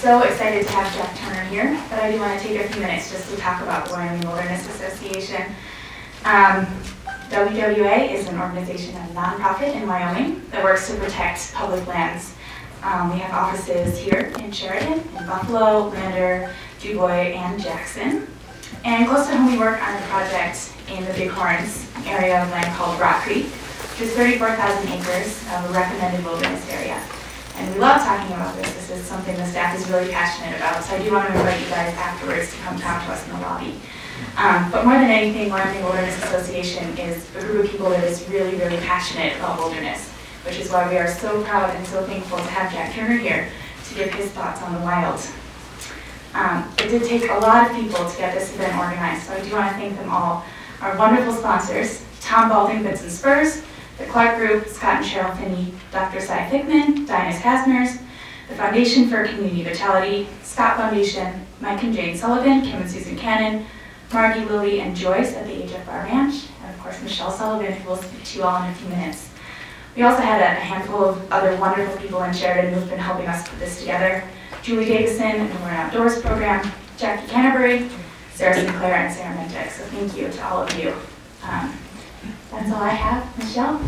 so excited to have Jack Turner here, but I do want to take a few minutes just to talk about the Wyoming Wilderness Association. WWA is an organization, a nonprofit in Wyoming that works to protect public lands. We have offices here in Sheridan, in Buffalo, Lander, DuBois, and Jackson. And close to home, we work on a project in the Bighorns area of land called Rock Creek, which is 34,000 acres of a recommended wilderness area. And we love talking about this. This is something the staff is really passionate about. So I do want to invite you guys afterwards to come talk to us in the lobby. But more than anything, Wyoming Wilderness Association is a group of people that is really, really passionate about wilderness, which is why we are so proud and so thankful to have Jack Turner here to give his thoughts on the wild. It did take a lot of people to get this event organized, so I do want to thank them all. Our wonderful sponsors, Tom Balding, Bits and Spurs, the Clark Group, Scott and Cheryl Finney, Dr. Cy Fickman, Dinah's Hasners, the Foundation for Community Vitality, Scott Foundation, Mike and Jane Sullivan, Kim and Susan Cannon, Margie, Lily, and Joyce at the HFR Ranch, and of course Michelle Sullivan, who will speak to you all in a few minutes. We also had a handful of other wonderful people in Sheridan who've been helping us put this together. Julie Davison and the Learn Outdoors program, Jackie Canterbury, Sarah Sinclair, and Sarah Mentek. So thank you to all of you. That's all I have. Michelle?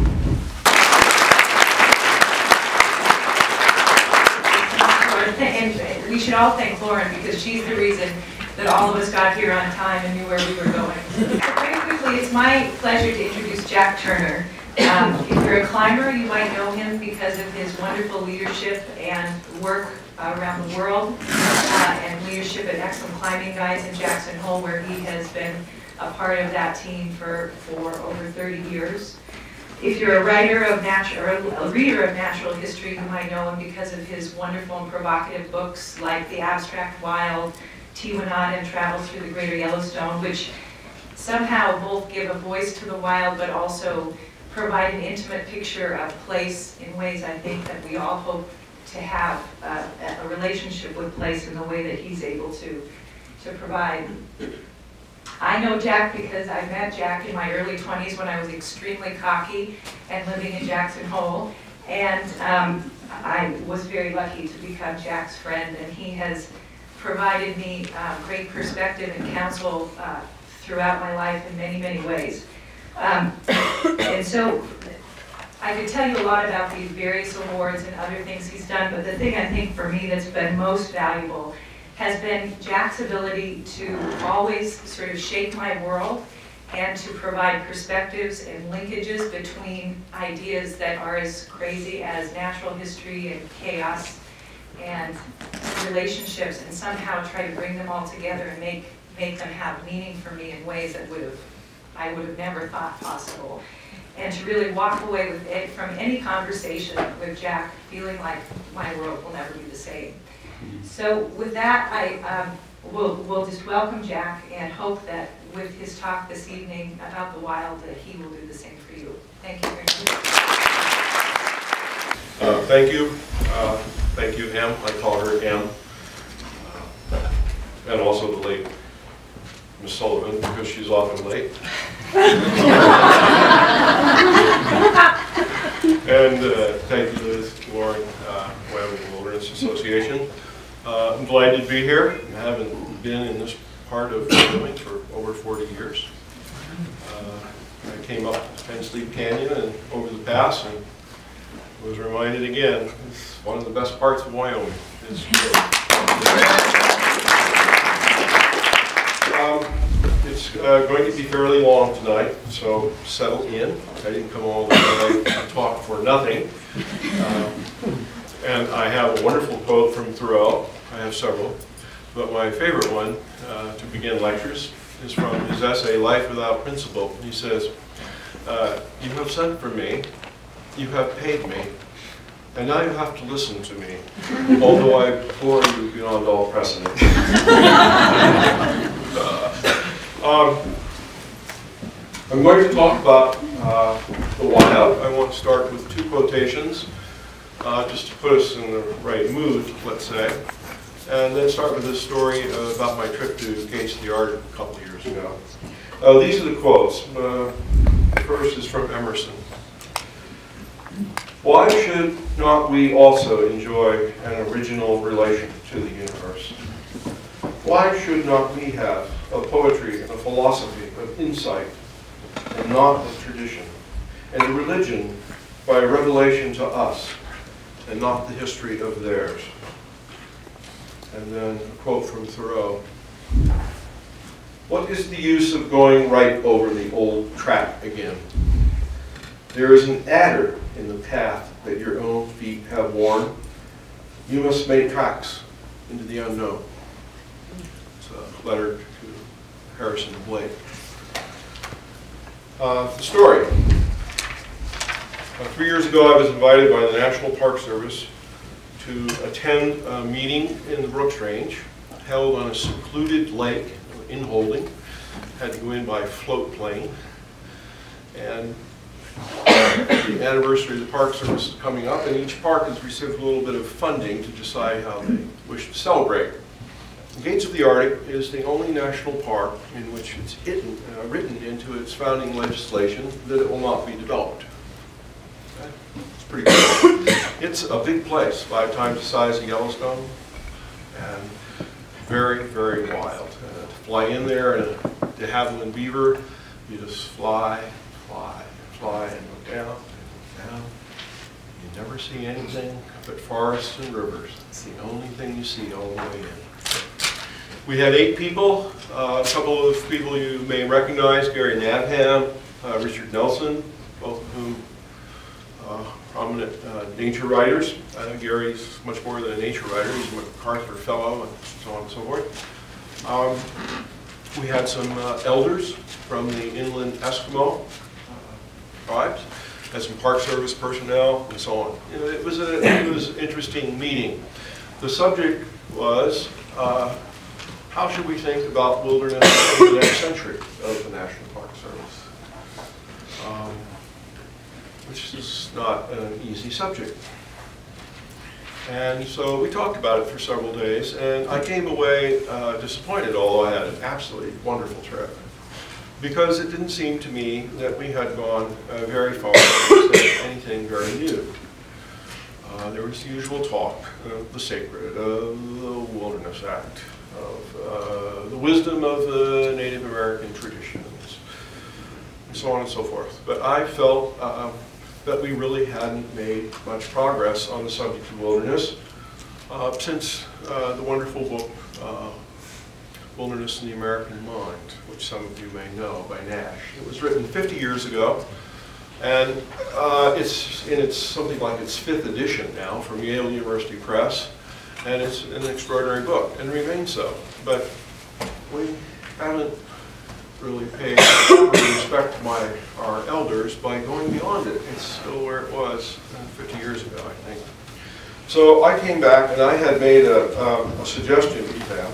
And we should all thank Lauren because she's the reason that all of us got here on time and knew where we were going. Very quickly, it's my pleasure to introduce Jack Turner. If you're a climber, you might know him because of his wonderful leadership and work around the world and leadership at Excellent Climbing Guides in Jackson Hole, where he has been a part of that team for over 30 years. If you're a writer of a reader of natural history, you might know him because of his wonderful and provocative books like The Abstract Wild, Tiwanaw, and Travels Through the Greater Yellowstone, which somehow both give a voice to the wild but also provide an intimate picture of place in ways I think that we all hope to have a relationship with place in the way that he's able to provide. I know Jack because I met Jack in my early 20s when I was extremely cocky and living in Jackson Hole, and I was very lucky to become Jack's friend, and he has provided me great perspective and counsel throughout my life in many, many ways. And so I could tell you a lot about these various awards and other things he's done, but the thing I think for me that's been most valuable has been Jack's ability to always sort of shape my world and to provide perspectives and linkages between ideas that are as crazy as natural history and chaos and relationships, and somehow try to bring them all together and make them have meaning for me in ways that I would have never thought possible. And to really walk away with it from any conversation with Jack feeling like my world will never be the same. So with that, I will just welcome Jack and hope that with his talk this evening about the wild that he will do the same for you. Thank you very much. Thank you. Thank you, Em. I call her Em. And also the late Miss Sullivan, because she's often late. And thank you, Liz, Lauren, Wyoming Wilderness Association. I'm delighted to be here. I haven't been in this part of Wyoming for over 40 years. I came up Penn Sleep Canyon and over the pass and was reminded again, it's one of the best parts of Wyoming. It's going to be fairly long tonight, so settle in. I didn't come all the way to talk for nothing. And I have a wonderful quote from Thoreau. I have several, but my favorite one to begin lectures is from his essay, Life Without Principle. He says, you have sent for me, you have paid me, and now you have to listen to me, although I implore you beyond all precedent. I'm going to talk about the wild. I want to start with two quotations, just to put us in the right mood, let's say, and then start with this story about my trip to Gates of the Art a couple of years ago. These are the quotes. The first is from Emerson. Why should not we also enjoy an original relation to the universe? Why should not we have a poetry and a philosophy of insight and not of tradition, and a religion by revelation to us and not the history of theirs? And then a quote from Thoreau. What is the use of going right over the old track again? There is an adder in the path that your own feet have worn. You must make tracks into the unknown. It's a letter to Harrison Blake. The story. 3 years ago, I was invited by the National Park Service to attend a meeting in the Brooks Range held on a secluded lake in Holding. Had to go in by float plane. And the anniversary of the Park Service is coming up, and each park has received a little bit of funding to decide how they wish to celebrate. The Gates of the Arctic is the only national park in which it's written into its founding legislation that it will not be developed. Okay? It's pretty good. It's a big place, 5 times the size of Yellowstone, and very, very wild. To fly in there and to Haviland Beaver, you just fly, and look down, and down. You never see anything but forests and rivers. It's the only thing you see all the way in. We had 8 people, a couple of people you may recognize, Gary Nabham, Richard Nelson, both of whom prominent nature writers. Gary's much more than a nature writer, he's a MacArthur Fellow and so on and so forth. We had some elders from the inland Eskimo tribes, had some Park Service personnel, and so on. You know, it was an interesting meeting. The subject was how should we think about wilderness in the next century of the National Park Service, which is not an easy subject. And so we talked about it for several days, and I came away disappointed, although I had an absolutely wonderful trip, because it didn't seem to me that we had gone very far into anything very new. There was the usual talk of the sacred, of the Wilderness Act, of the wisdom of the Native American traditions, and so on and so forth. But I felt that we really hadn't made much progress on the subject of wilderness since the wonderful book, Wilderness in the American Mind, which some of you may know by Nash. It was written 50 years ago, and it's something like its 5th edition now from Yale University Press, and it's an extraordinary book, and remains so. But we haven't really paid respect to our elders by going beyond it. It's still where it was 50 years ago, I think. So I came back, and I had made a suggestion to them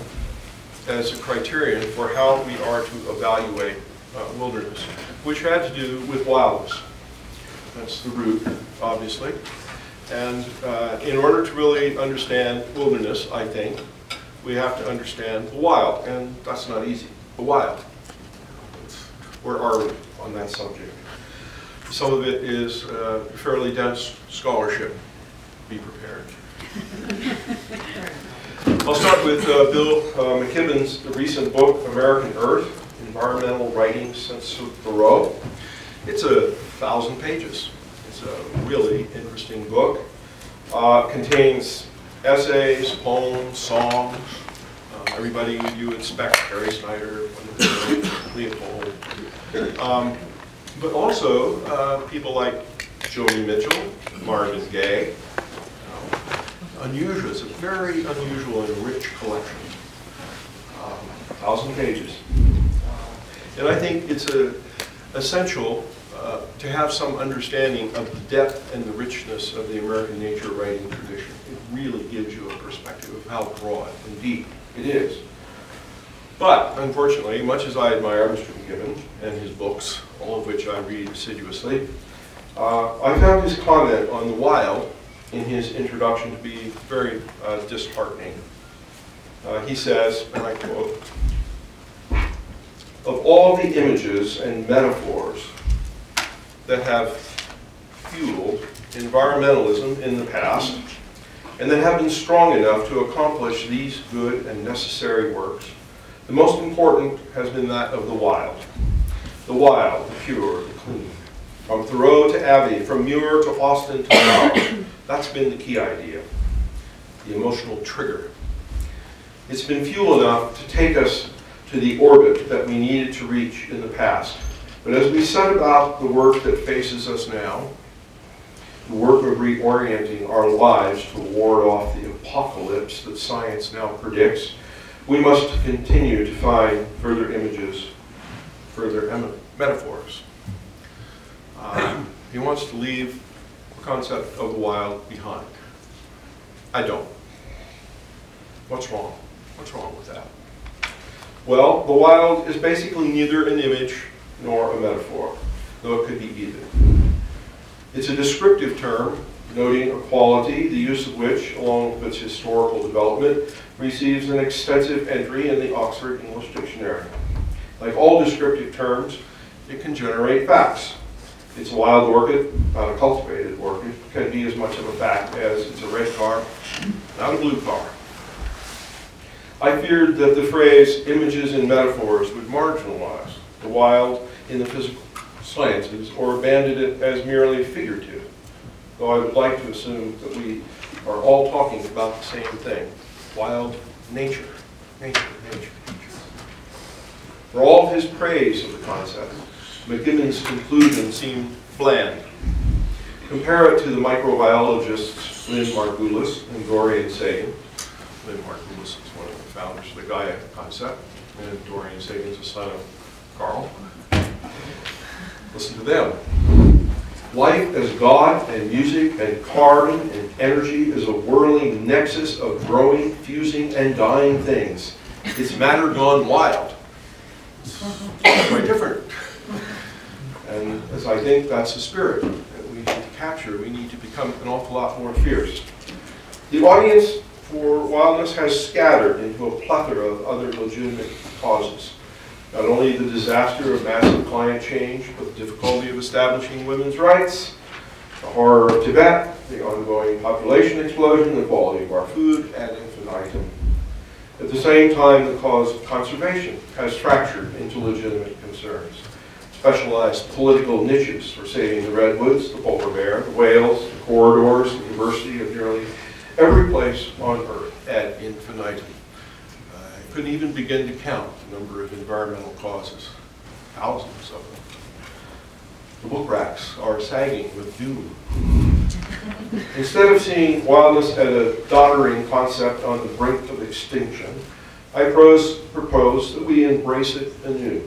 as a criterion for how we are to evaluate wilderness, which had to do with wildness. That's the root, obviously. And in order to really understand wilderness, I think, we have to understand the wild, and that's not easy. The wild. Where are we on that subject? Some of it is fairly dense scholarship. Be prepared. I'll start with Bill McKibben's recent book, American Earth, Environmental Writings since Thoreau. It's 1,000 pages. It's a really interesting book. Contains essays, poems, songs. Everybody you expect, Harry Snyder, Leopold. But also people like Joni Mitchell, Marvin Gaye. Unusual, it's a very unusual and rich collection. 1,000 pages. And I think it's essential to have some understanding of the depth and the richness of the American nature writing tradition. It really gives you a perspective of how broad and deep it is. But, unfortunately, much as I admire Mr. McKibben and his books, all of which I read assiduously, I found his comment on the wild in his introduction to be very disheartening. He says, and I quote, "Of all the images and metaphors that have fueled environmentalism in the past, and that have been strong enough to accomplish these good and necessary works. The most important has been that of the wild. The wild, the pure, the clean. From Thoreau to Avi, from Muir to Austin to Powell. That's been the key idea, the emotional trigger. It's been fuel enough to take us to the orbit that we needed to reach in the past. But as we set about the work that faces us now, the work of reorienting our lives to ward off the apocalypse that science now predicts, we must continue to find further images, further metaphors. He wants to leave the concept of the wild behind. I don't. What's wrong? What's wrong with that? Well, the wild is basically neither an image nor a metaphor, though it could be either. It's a descriptive term, noting a quality, the use of which, along with its historical development, receives an extensive entry in the Oxford English Dictionary. Like all descriptive terms, it can generate facts. It's a wild orchid, not a cultivated orchid, can be as much of a fact as it's a red car, not a blue car. I feared that the phrase images and metaphors would marginalize the wild in the physical sciences or abandon it as merely figurative, though I would like to assume that we are all talking about the same thing, wild nature, nature, nature, nature. For all of his praise of the concept, McGibbon's conclusion seemed bland. Compare it to the microbiologists Lynn Margulis and Dorian Sagan. Lynn Margulis is one of the founders of the Gaia concept, and Dorian Sagan's a son of Carl. Listen to them. Life as God and music and carbon and energy is a whirling nexus of growing, fusing, and dying things. It's matter gone wild. It's quite different. And as I think that's the spirit that we need to capture, we need to become an awful lot more fierce. The audience for Wildness has scattered into a plethora of other legitimate causes. Not only the disaster of massive climate change, but the difficulty of establishing women's rights, the horror of Tibet, the ongoing population explosion, the quality of our food, ad infinitum. At the same time, the cause of conservation has fractured into legitimate concerns. Specialized political niches for saving the redwoods, the polar bear, the whales, the corridors, the diversity of nearly every place on Earth, ad infinitum. I couldn't even begin to count the number of environmental causes, thousands of them. The book racks are sagging with doom. Instead of seeing wildness as a doddering concept on the brink of extinction, I propose that we embrace it anew,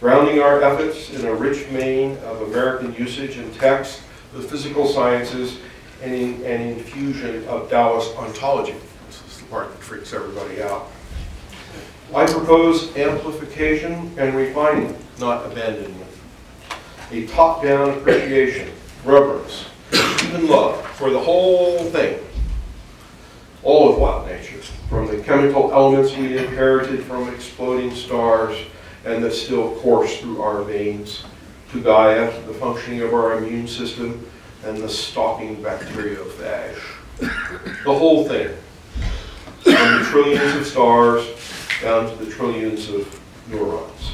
grounding our efforts in a rich vein of American usage and text, the physical sciences, and in an infusion of Taoist ontology. This is the part that freaks everybody out. I propose amplification and refinement, not abandonment. A top-down appreciation, reverence, even love for the whole thing, all of wild nature, from the chemical elements we inherited from exploding stars and that still course through our veins, to Gaia, the functioning of our immune system, and the stalking bacteriophage. The whole thing, from the trillions of stars down to the trillions of neurons.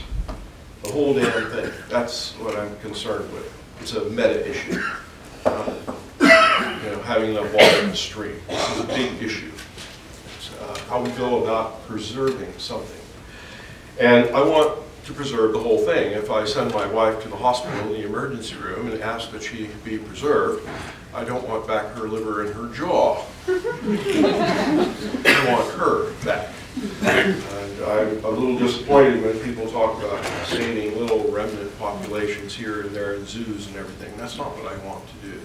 The whole damn thing. That's what I'm concerned with. It's a meta issue. Having enough water in the stream. This is a big issue. It's how we go about preserving something. And I want to preserve the whole thing. If I send my wife to the hospital in the emergency room and ask that she be preserved, I don't want back her liver and her jaw. I want her back. And I'm a little disappointed when people talk about saving little remnant populations here and there in zoos and everything. That's not what I want to do.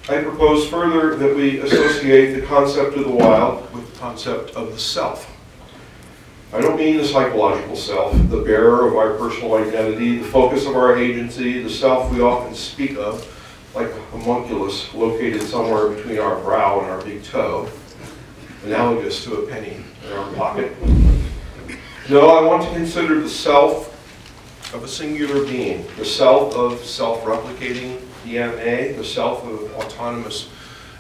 I propose further that we associate the concept of the wild with the concept of the self. I don't mean the psychological self, the bearer of our personal identity, the focus of our agency, the self we often speak of, like a homunculus located somewhere between our brow and our big toe, analogous to a penny in our pocket. No, I want to consider the self of a singular being, the self of self-replicating, DNA, the self of autonomous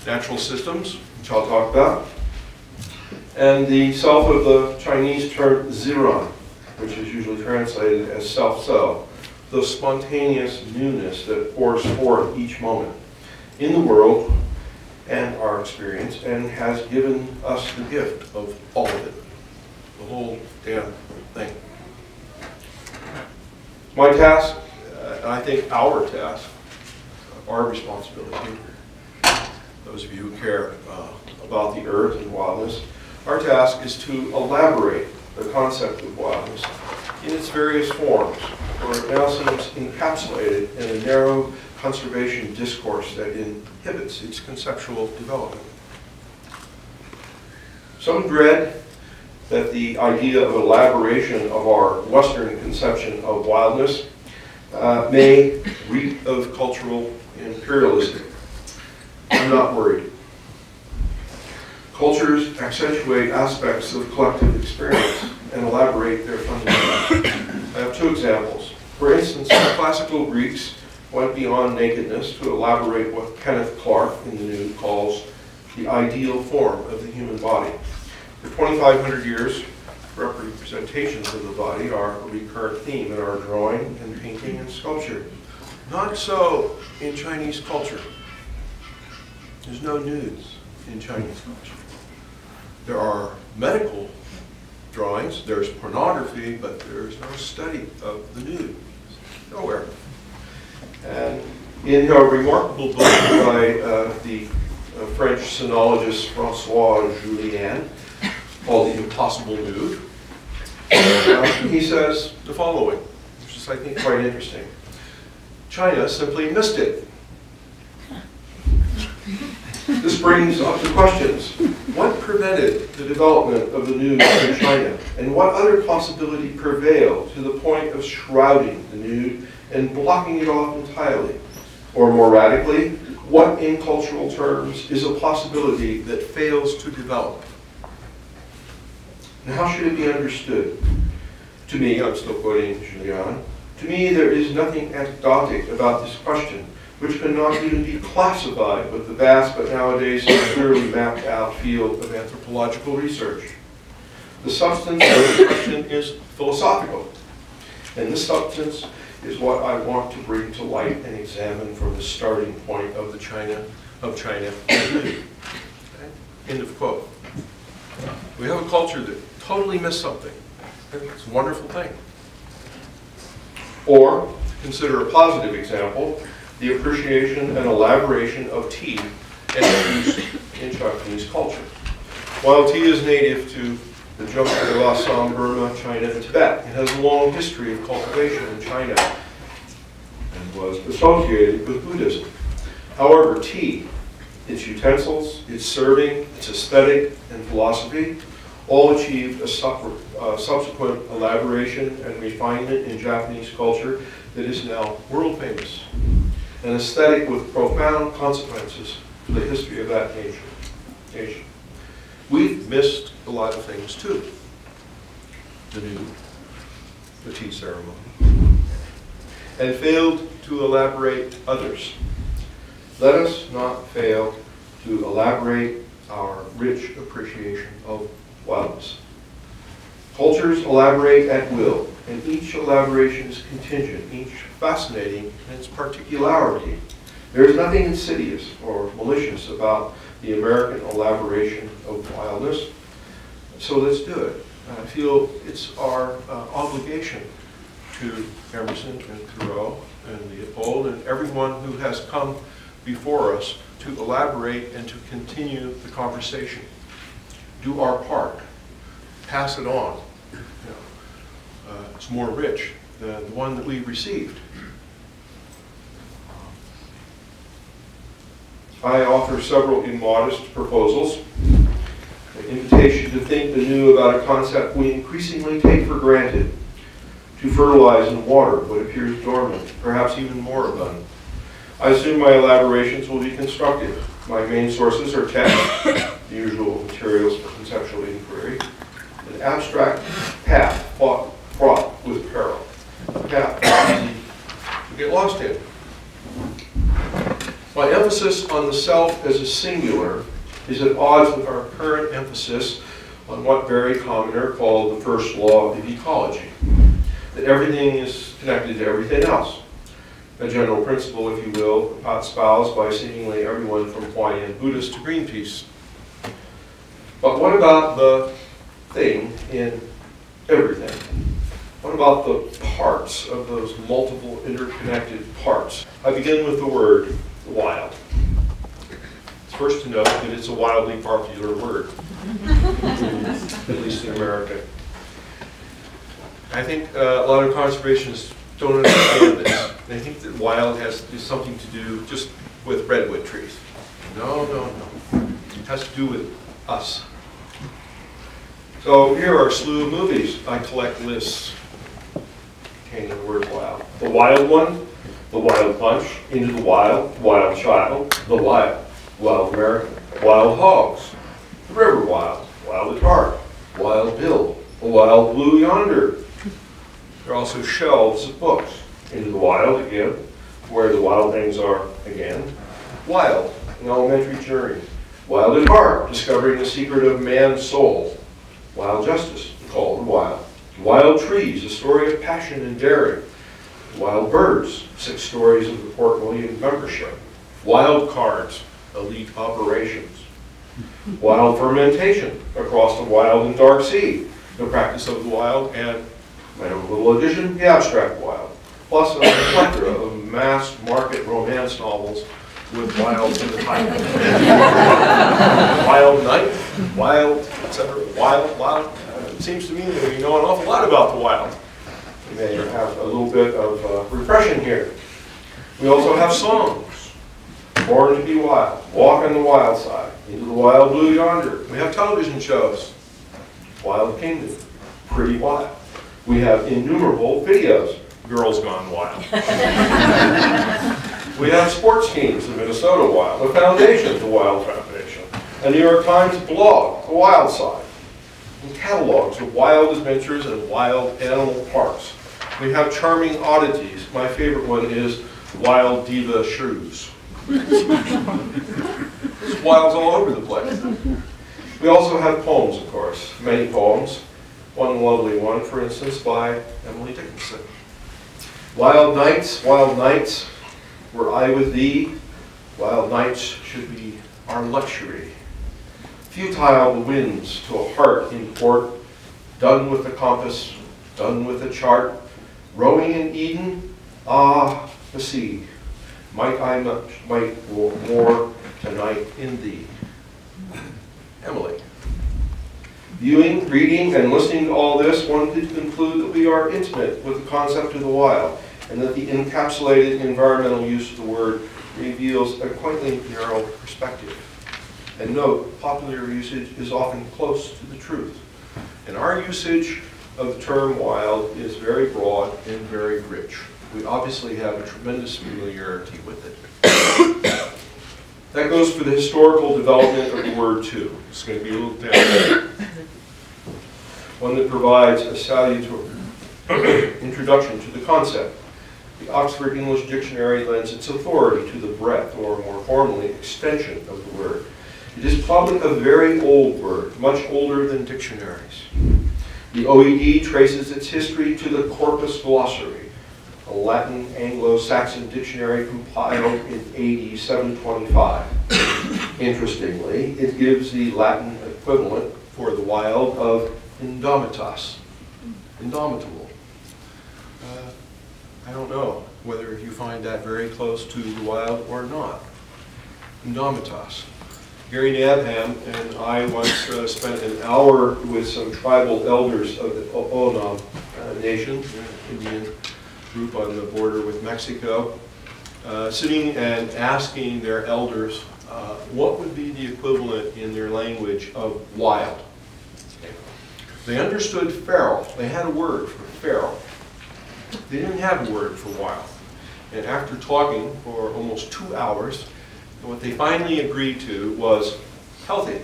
natural systems, which I'll talk about, and the self of the Chinese term ziran, which is usually translated as self-so, the spontaneous newness that pours forth each moment in the world and our experience, and has given us the gift of all of it, the whole damn thing. My task, and I think our task, our responsibility, those of you who care about the earth and wildness, our task is to elaborate the concept of wildness in its various forms, where it now seems encapsulated in a narrow conservation discourse that inhibits its conceptual development. Some dread that the idea of elaboration of our Western conception of wildness may reek of cultural imperialism. I'm not worried. Cultures accentuate aspects of collective experience and elaborate their fundamentals. I have two examples. For instance, the classical Greeks went beyond nakedness to elaborate what Kenneth Clark in the Nude calls the ideal form of the human body. For 2,500 years, representations of the body are a recurrent theme in our drawing and painting and sculpture. Not so in Chinese culture. There's no nudes in Chinese culture. There are medical drawings, there's pornography, but there's no study of the nude. Nowhere. And in a remarkable book by the French sinologist François Julien, called The Impossible Nude, he says the following, which is, I think, quite interesting. China simply missed it. This brings up the questions. What prevented the development of the nude in China? And what other possibility prevailed to the point of shrouding the nude and blocking it off entirely? Or more radically, what in cultural terms is a possibility that fails to develop? And how should it be understood? To me, I'm still quoting Julien, to me there is nothing anecdotic about this question, which cannot even be classified with the vast but nowadays clearly mapped out field of anthropological research. The substance of the question is philosophical, and this substance is what I want to bring to light and examine from the starting point of the China. Okay? End of quote. We have a culture that totally missed something. It's a wonderful thing. Or, consider a positive example, the appreciation and elaboration of tea and its use in Japanese culture. While tea is native to the junction of Assam, Burma, China, and Tibet, it has a long history of cultivation in China and was associated with Buddhism. However, tea, its utensils, its serving, its aesthetic, and philosophy all achieved a subsequent elaboration and refinement in Japanese culture that is now world famous. An aesthetic with profound consequences to the history of that nation. We've missed a lot of things too. The nude, the tea ceremony, and failed to elaborate others. Let us not fail to elaborate our rich appreciation of wildness. Cultures elaborate at will, and each elaboration is contingent, each fascinating in its particularity. There is nothing insidious or malicious about the American elaboration of wildness, so let's do it. I feel it's our obligation to Emerson and Thoreau and Leopold and everyone who has come before us to elaborate and to continue the conversation. Do our part. Pass it on. It's more rich than the one that we received. I offer several immodest proposals. An invitation to think anew about a concept we increasingly take for granted. To fertilize and water what appears dormant, perhaps even moribund. I assume my elaborations will be constructive. My main sources are text, the usual materials for conceptual inquiry, an abstract path fraught with peril, a path easy to get lost in. My emphasis on the self as a singular is at odds with our current emphasis on what Barry Commoner called the first law of ecology, that everything is connected to everything else. A general principle, if you will, espoused by seemingly everyone from Hawaiian Buddhist to Greenpeace. But what about the thing in everything? What about the parts of those multiple interconnected parts? I begin with the word wild. It's first to note that it's a wildly popular word, at least in America. I think a lot of conservationists don't understand this. They think that wild has something to do just with redwood trees. No, no, no. It has to do with us. So here are a slew of movies. I collect lists containing the word wild. The Wild One, The Wild Bunch, Into the Wild, Wild Child, The Wild, Wild American, Wild Hogs, The River Wild, Wild at Heart, Wild Bill, The Wild Blue Yonder. There are also shelves of books. Into the Wild again, Where the Wild Things Are again, Wild, an elementary journey, Wild at Heart, Discovering the Secret of Man's Soul, Wild Justice, The Call of the Wild, Wild Trees, A Story of Passion and Daring, Wild Birds, 6 Stories of the Port William Membership, Wild Cards, Elite Operations, Wild Fermentation, Across the Wild and Dark Sea, The Practice of the Wild, and my own little addition, The Abstract Wild, plus a plethora of mass market romance novels with wild in the title. Wild Night, Wild, etc. Wild. It seems to me that we know an awful lot about the wild. We may have a little bit of repression here. We also have songs. Born to be Wild, Walk on the Wild Side, Into the Wild Blue Yonder. We have television shows. Wild Kingdom, Pretty Wild. We have innumerable videos. Girls Gone Wild. We have sports teams, the Minnesota Wild, the Foundation, the Wild Foundation, a New York Times blog, The Wild Side, and catalogs of wild adventures and wild animal parks. We have charming oddities. My favorite one is Wild Diva Shrews. There's wilds all over the place. We also have poems, of course, many poems. One lovely one, for instance, by Emily Dickinson. Wild nights, were I with thee, wild nights should be our luxury. Futile the winds to a heart in port, done with the compass, done with the chart, rowing in Eden, ah, the sea. Might I much, might more tonight in thee. Emily. Viewing, reading, and listening to all this, one could conclude that we are intimate with the concept of the wild, and that the encapsulated environmental use of the word reveals a quaintly narrow perspective. And note, popular usage is often close to the truth. And our usage of the term wild is very broad and very rich. We obviously have a tremendous familiarity with it. That goes for the historical development of the word too. It's going to be a little down there. One that provides a salutary introduction to the concept. The Oxford English Dictionary lends its authority to the breadth, or more formally, extension of the word. It is probably a very old word, much older than dictionaries. The OED traces its history to the Corpus Glossary, a Latin Anglo-Saxon dictionary compiled in AD 725. Interestingly, it gives the Latin equivalent for the wild of indomitas, indomitable. I don't know whether you find that very close to the wild or not. Indomitas. Gary Nabham and I once spent an hour with some tribal elders of the Oona Nation, Indian group on the border with Mexico, sitting and asking their elders what would be the equivalent in their language of wild. Okay. They understood feral. They had a word for feral. They didn't have a word for wild. And after talking for almost 2 hours, what they finally agreed to was healthy.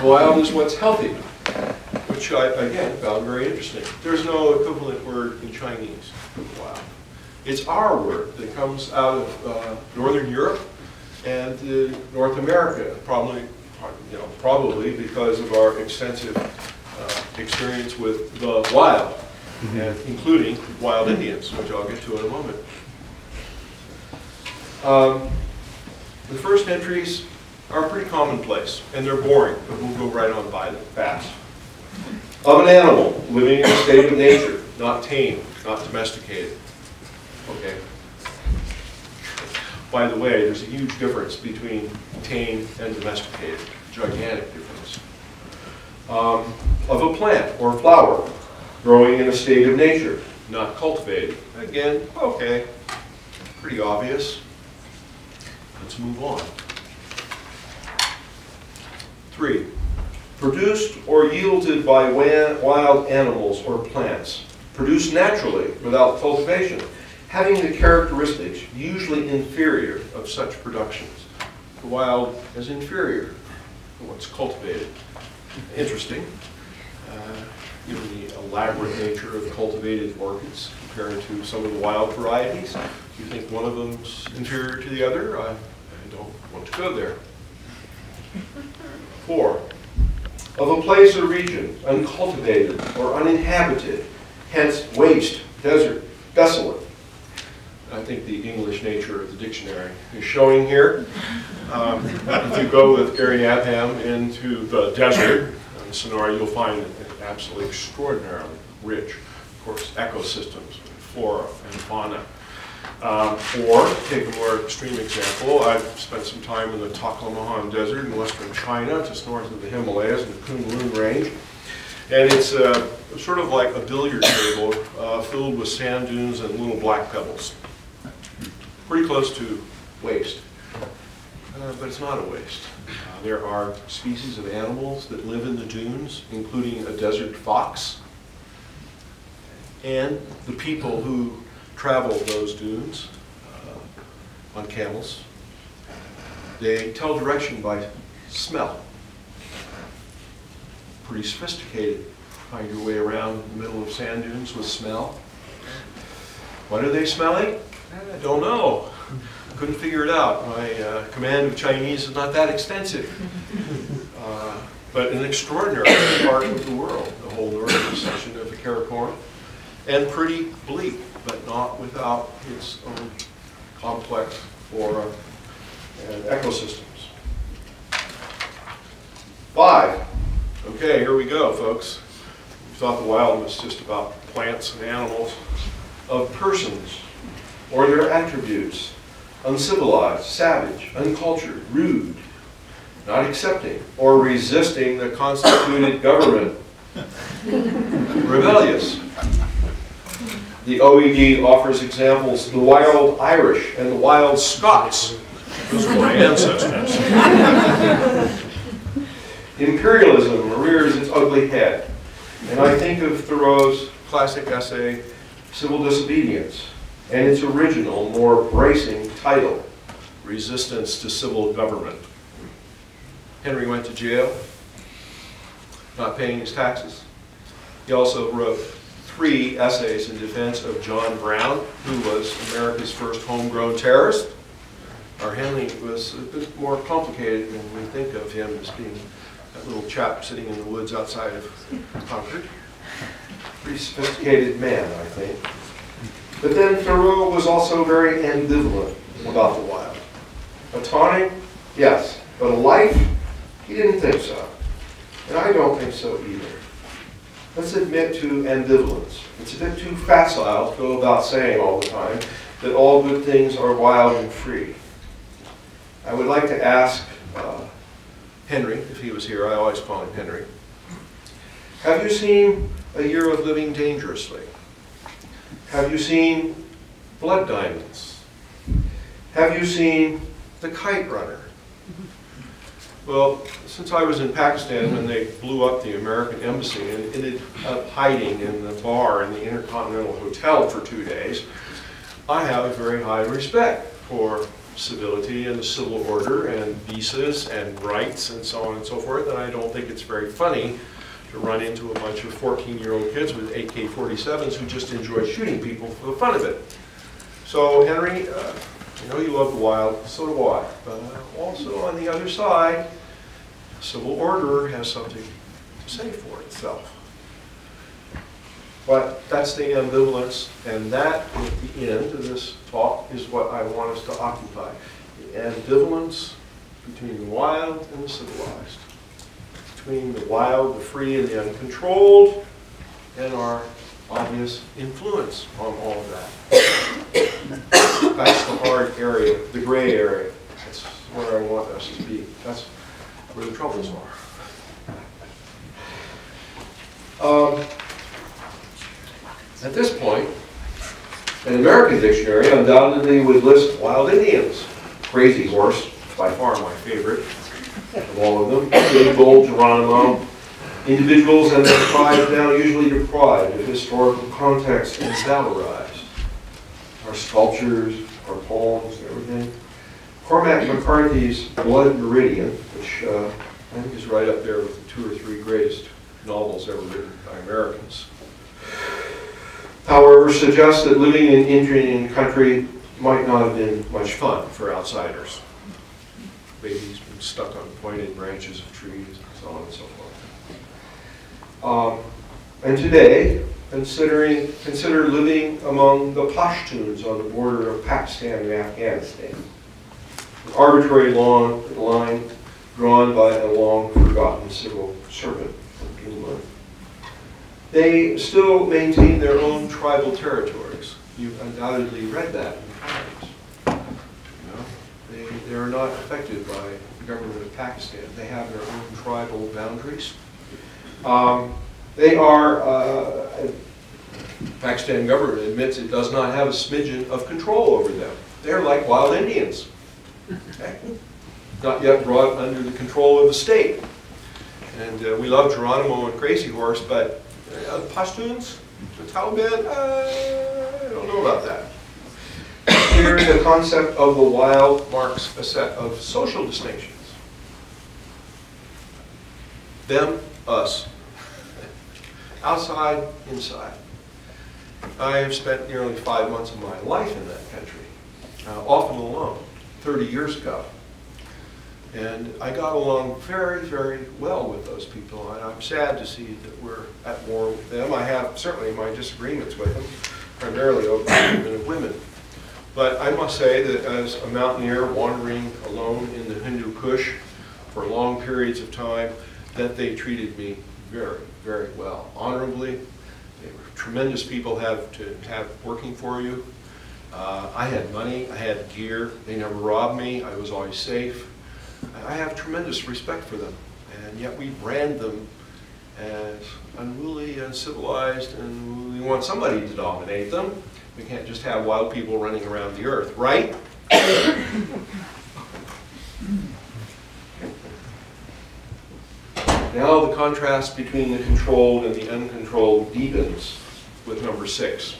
Wild is what's healthy, which I, again, found very interesting. There's no equivalent word in Chinese for wild. It's our word that comes out of Northern Europe and North America, probably because of our extensive experience with the wild, and including wild Indians, which I'll get to in a moment. The first entries are pretty commonplace, and they're boring, but we'll go right on by them fast. Of an animal living in a state of nature, not tame, not domesticated. Okay. By the way, there's a huge difference between tame and domesticated, gigantic difference. Of a plant or flower growing in a state of nature, not cultivated. Again, okay, pretty obvious. Let's move on. 3, produced or yielded by wild animals or plants, produced naturally without cultivation, having the characteristics usually inferior of such productions. The wild is inferior to what's cultivated. Interesting, given the elaborate nature of cultivated orchids compared to some of the wild varieties. Do you think one of them's inferior to the other? I don't want to go there. 4, of a place or region uncultivated or uninhabited, hence waste, desert, desolate. I think the English nature of the dictionary is showing here. If you go with Gary Natham into the desert in Sonora, you'll find it absolutely extraordinarily rich, of course, ecosystems, flora and fauna. Or, take a more extreme example, I've spent some time in the Taklamakan Desert in western China, just north of the Himalayas and the Kunlun Range. And it's sort of like a billiard table filled with sand dunes and little black pebbles. Pretty close to waste. But it's not a waste. There are species of animals that live in the dunes, including a desert fox. And the people who travel those dunes on camels, they tell direction by smell. Pretty sophisticated. Find your way around the middle of sand dunes with smell. What are they smelling? I don't know. Couldn't figure it out. My command of Chinese is not that extensive. But an extraordinary part of the world, the whole northern section of the Karakoram. And pretty bleak, but not without its own complex flora and ecosystems. 5. Okay, here we go, folks. We thought the wild was just about plants and animals. Of persons or their attributes, uncivilized, savage, uncultured, rude, not accepting or resisting the constituted government, rebellious. The OED offers examples: the wild Irish and the wild Scots. Those were my ancestors. Imperialism rears its ugly head. And I think of Thoreau's classic essay, Civil Disobedience, and its original, more bracing title, Resistance to Civil Government. Henry went to jail, not paying his taxes. He also wrote 3 essays in defense of John Brown, who was America's first homegrown terrorist. Our Henry was a bit more complicated than we think of him as being that little chap sitting in the woods outside of Concord. Pretty sophisticated man, I think. But then Thoreau was also very ambivalent about the wild. A tonic, yes, but a life, he didn't think so. And I don't think so either. Let's admit to ambivalence. It's a bit too facile to go about saying all the time that all good things are wild and free. I would like to ask Henry, if he was here, I always call him Henry. Have you seen A Year of Living Dangerously? Have you seen Blood Diamonds? Have you seen The Kite Runner? Well, since I was in Pakistan when they blew up the American embassy and ended up hiding in the bar in the Intercontinental Hotel for 2 days, I have a very high respect for civility and the civil order and visas and rights and so on and so forth, and I don't think it's very funny to run into a bunch of 14-year-old kids with AK-47s who just enjoy shooting people for the fun of it. So Henry, I know you love the wild, so do I. But also on the other side, civil order has something to say for itself. But that's the ambivalence, and that, at the end of this talk, is what I want us to occupy. The ambivalence between the wild and the civilized. Between the wild, the free, and the uncontrolled, and our obvious influence on all of that. That's the hard area, the gray area. That's where I want us to be. That's where the troubles are. At this point, an American dictionary undoubtedly would list wild Indians. Crazy Horse, by far my favorite of all of them. Big Bull, Geronimo. Individuals and their tribes now usually deprived of historical context and valorized. Our sculptures, our poems, everything. Cormac McCarthy's Blood Meridian, which I think is right up there with the 2 or 3 greatest novels ever written by Americans, however, suggests that living in Indian country might not have been much fun for outsiders. Babies being stuck on pointed branches of trees, and so on and so forth. And today, consider living among the Pashtuns on the border of Pakistan and Afghanistan. An arbitrary line drawn by a long-forgotten civil servant from England. They still maintain their own tribal territories. You've undoubtedly read that in Times. You know, they are not affected by the government of Pakistan. They have their own tribal boundaries. Pakistan government admits it does not have a smidgen of control over them. They're like wild Indians. Okay? Not yet brought under the control of the state. And we love Geronimo and Crazy Horse, but the Pashtuns, the Taliban, I don't know about that. Here, the concept of the wild marks a set of social distinctions. Them, us. Outside, inside. I have spent nearly 5 months of my life in that country, often alone, 30 years ago. And I got along very, very well with those people, and I'm sad to see that we're at war with them. I have certainly my disagreements with them, primarily over the treatment of women. But I must say that as a mountaineer wandering alone in the Hindu Kush for long periods of time, that they treated me very, very well, honorably. They were tremendous people to have working for you. I had money, I had gear, they never robbed me, I was always safe. I have tremendous respect for them, and yet we brand them as unruly, uncivilized, and we want somebody to dominate them. We can't just have wild people running around the earth, right? Now the contrast between the controlled and the uncontrolled deepens with number 6,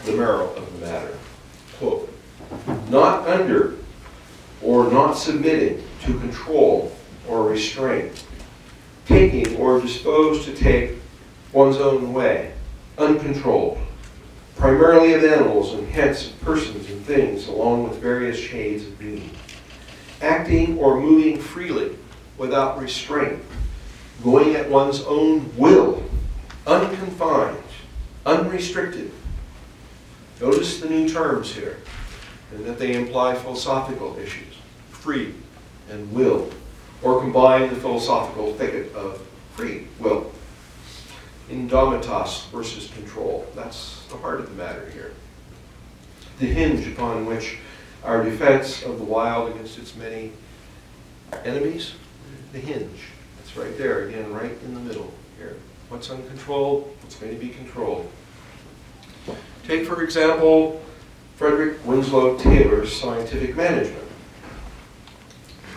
the marrow of the matter. Quote, not under or not submitting to control or restraint, taking or disposed to take one's own way, uncontrolled, primarily of animals and hence of persons and things along with various shades of being, acting or moving freely without restraint, going at one's own will, unconfined, unrestricted. Notice the new terms here, and that they imply philosophical issues, free and will, or combine the philosophical thicket of free will. Indomitas versus control. That's the heart of the matter here. The hinge upon which our defense of the wild against its many enemies, the hinge. That's right there, again, right in the middle here. What's uncontrolled, what's going to be controlled. Take, for example, Frederick Winslow Taylor's scientific management.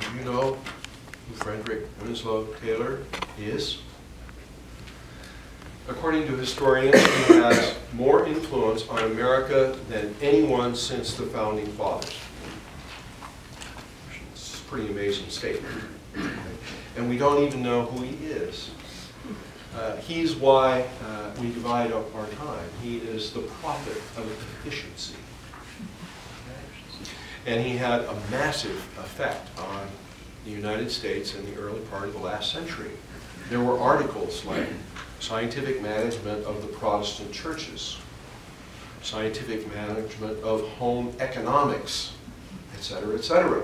Do you know who Frederick Winslow Taylor is? According to historians, he has more influence on America than anyone since the Founding Fathers. It's a pretty amazing statement. And we don't even know who he is. He's why we divide up our time. He is the prophet of efficiency. And he had a massive effect on the United States in the early part of the last century. There were articles like Scientific Management of the Protestant Churches, Scientific Management of Home Economics, etc., etc.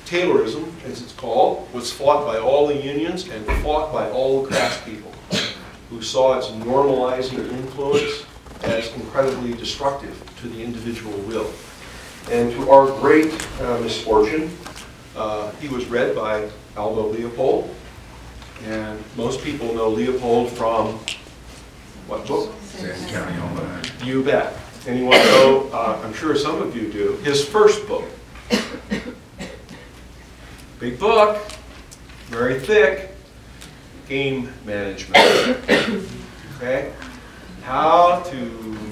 Taylorism, as it's called, was fought by all the unions and fought by all the craftspeople who saw its normalizing influence as incredibly destructive to the individual will. And to our great misfortune, he was read by Aldo Leopold, and most people know Leopold from what book? Sand County Almanac. You bet. Anyone know, I'm sure some of you do, his first book. Big book, very thick, game management. Okay? How to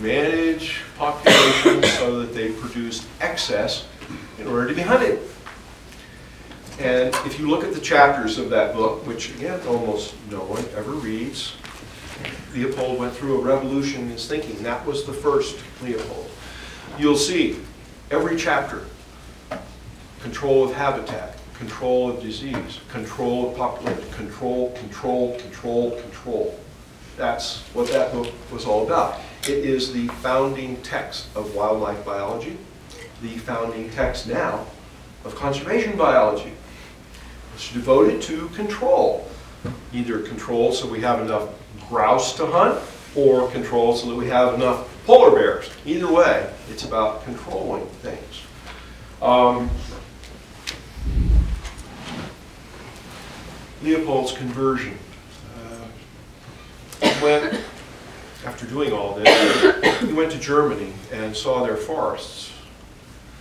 manage populations so that they produce excess in order to be hunted. And if you look at the chapters of that book, which again almost no one ever reads, Leopold went through a revolution in his thinking. That was the first Leopold. You'll see every chapter, control of habitat, control of disease, control of population, control, control, control, control. That's what that book was all about. It is the founding text of wildlife biology, the founding text now of conservation biology. It's devoted to control. Either control so we have enough grouse to hunt, or control so that we have enough polar bears. Either way, it's about controlling things. Leopold's conversion. After doing all this, he went to Germany and saw their forests,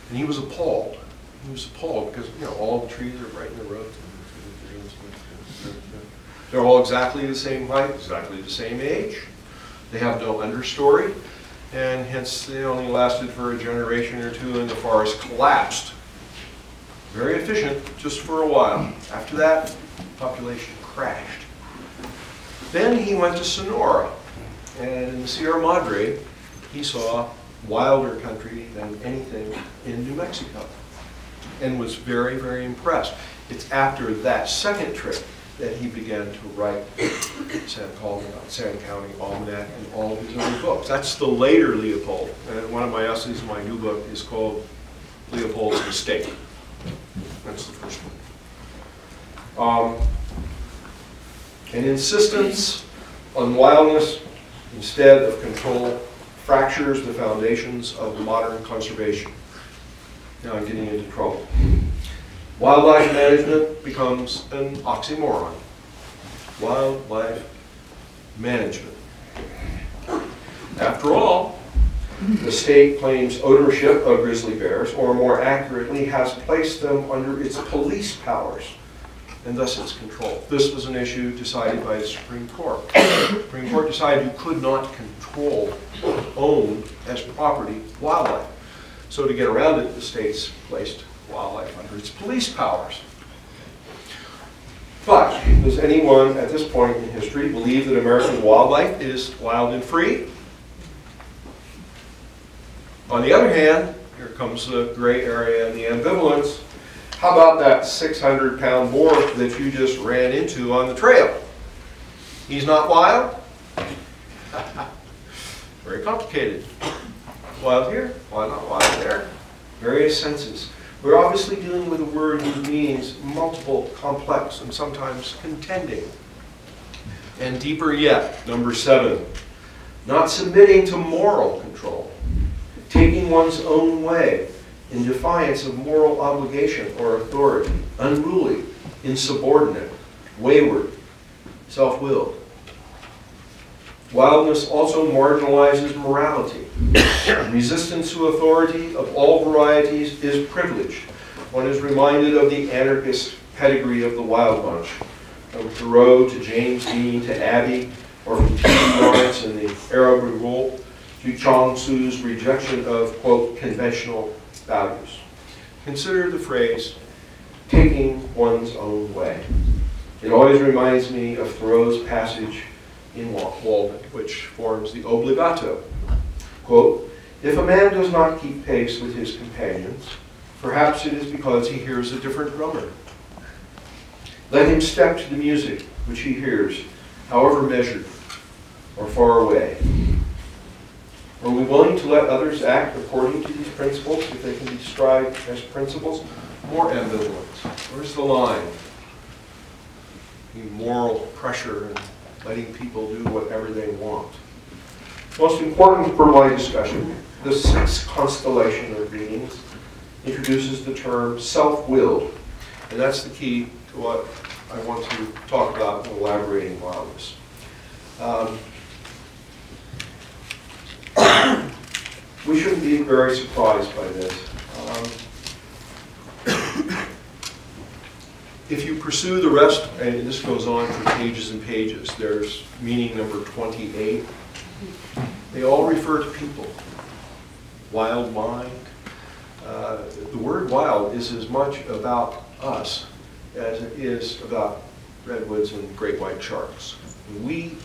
and he was appalled. He was appalled because, you know, all the trees are right in the road. They're all exactly the same height, exactly the same age. They have no understory, and hence they only lasted for a generation or two, and the forest collapsed. Very efficient, just for a while. After that, population crashed. Then he went to Sonora, and in the Sierra Madre, he saw wilder country than anything in New Mexico, and was very, very impressed. It's after that second trip that he began to write Sand County Almanac and all of his other books. That's the later Leopold. And one of my essays in my new book is called Leopold's Mistake. That's the first one. An insistence on wildness instead of control fractures the foundations of modern conservation. Now I'm getting into trouble. Wildlife management becomes an oxymoron. Wildlife management. After all, the state claims ownership of grizzly bears, or more accurately, has placed them under its police powers, and thus its control. This was an issue decided by the Supreme Court. The Supreme Court decided you could not control, own as property, wildlife. So to get around it, the states placed wildlife under its police powers. But does anyone at this point in history believe that American wildlife is wild and free? On the other hand, here comes the gray area and the ambivalence. How about that 600-pound boar that you just ran into on the trail? He's not wild? Very complicated. Wild here, why not wild there? Various senses. We're obviously dealing with a word whose means multiple, complex, and sometimes contending. And deeper yet, number 7, not submitting to moral control, taking one's own way in defiance of moral obligation or authority, unruly, insubordinate, wayward, self-willed. Wildness also marginalizes morality. Resistance to authority of all varieties is privileged. One is reminded of the anarchist pedigree of the Wild Bunch, from Thoreau to James Dean to Abbey, or from T.D. Lawrence in the Arab Revolt to Chong Tzu's rejection of, quote, conventional values. Consider the phrase, taking one's own way. It always reminds me of Thoreau's passage in Walden, which forms the obligato. Quote, If a man does not keep pace with his companions, perhaps it is because he hears a different drummer. Let him step to the music which he hears, however measured or far away. Are we willing to let others act according to these principles, if they can be described as principles? More ambivalence. Where's the line? The moral pressure and letting people do whatever they want. Most important for my discussion, the sixth constellation of beings introduces the term self-willed. And that's the key to what I want to talk about in elaborating wildness. We shouldn't be very surprised by this. If you pursue the rest, and this goes on for pages and pages, there's meaning number 28. They all refer to people. Wild mind. The word wild is as much about us as it is about redwoods and great white sharks. We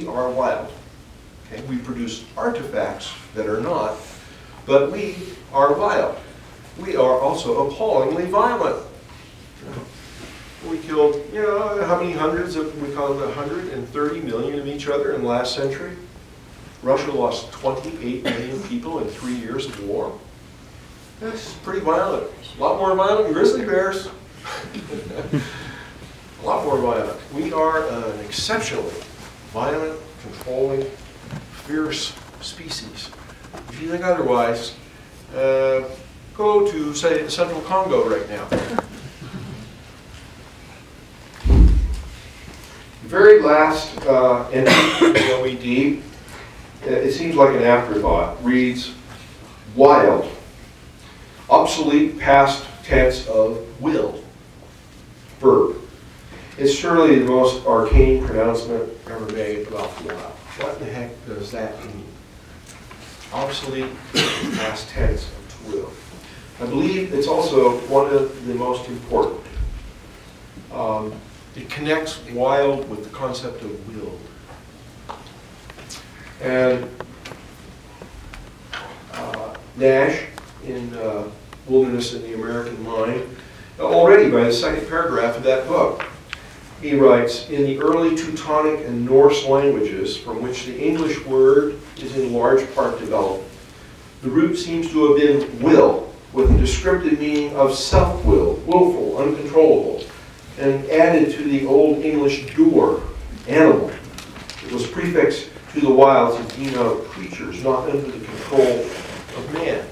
are wild. Okay? We produce artifacts that are not, but we are wild. We are also appallingly violent. We killed, you know, how many hundreds of, we call it 130 million of each other in the last century. Russia lost 28 million people in 3 years of war. That's pretty violent. A lot more violent than grizzly bears. A lot more violent. We are an exceptionally violent, controlling, fierce species. If you think otherwise, go to, say, the Central Congo right now. The very last entry in the OED, it seems like an afterthought, reads, wild, obsolete past tense of will, verb. It's surely the most arcane pronouncement Ever made about the wild. What the heck does that mean? Obsolete past tense of will. I believe it's also one of the most important. It connects wild with the concept of willed. And Nash, in Wildness in the American Mind, already by the second paragraph of that book, he writes, in the early Teutonic and Norse languages, from which the English word is in large part developed, the root seems to have been will, with a descriptive meaning of self-will, willful, uncontrollable, and added to the Old English dur, animal. It was prefixed to the wild to denote creatures not under the control of man.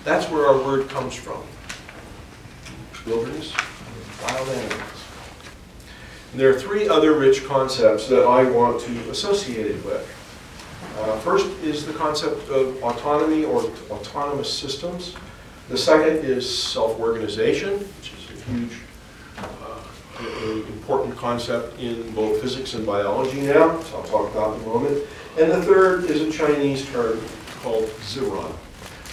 That's where our word comes from. Wilderness, wild animals. And there are three other rich concepts that I want to associate it with. First is the concept of autonomy or autonomous systems. The second is self-organization, which is a huge, important concept in both physics and biology now, which I'll talk about in a moment. And the third is a Chinese term called ziran.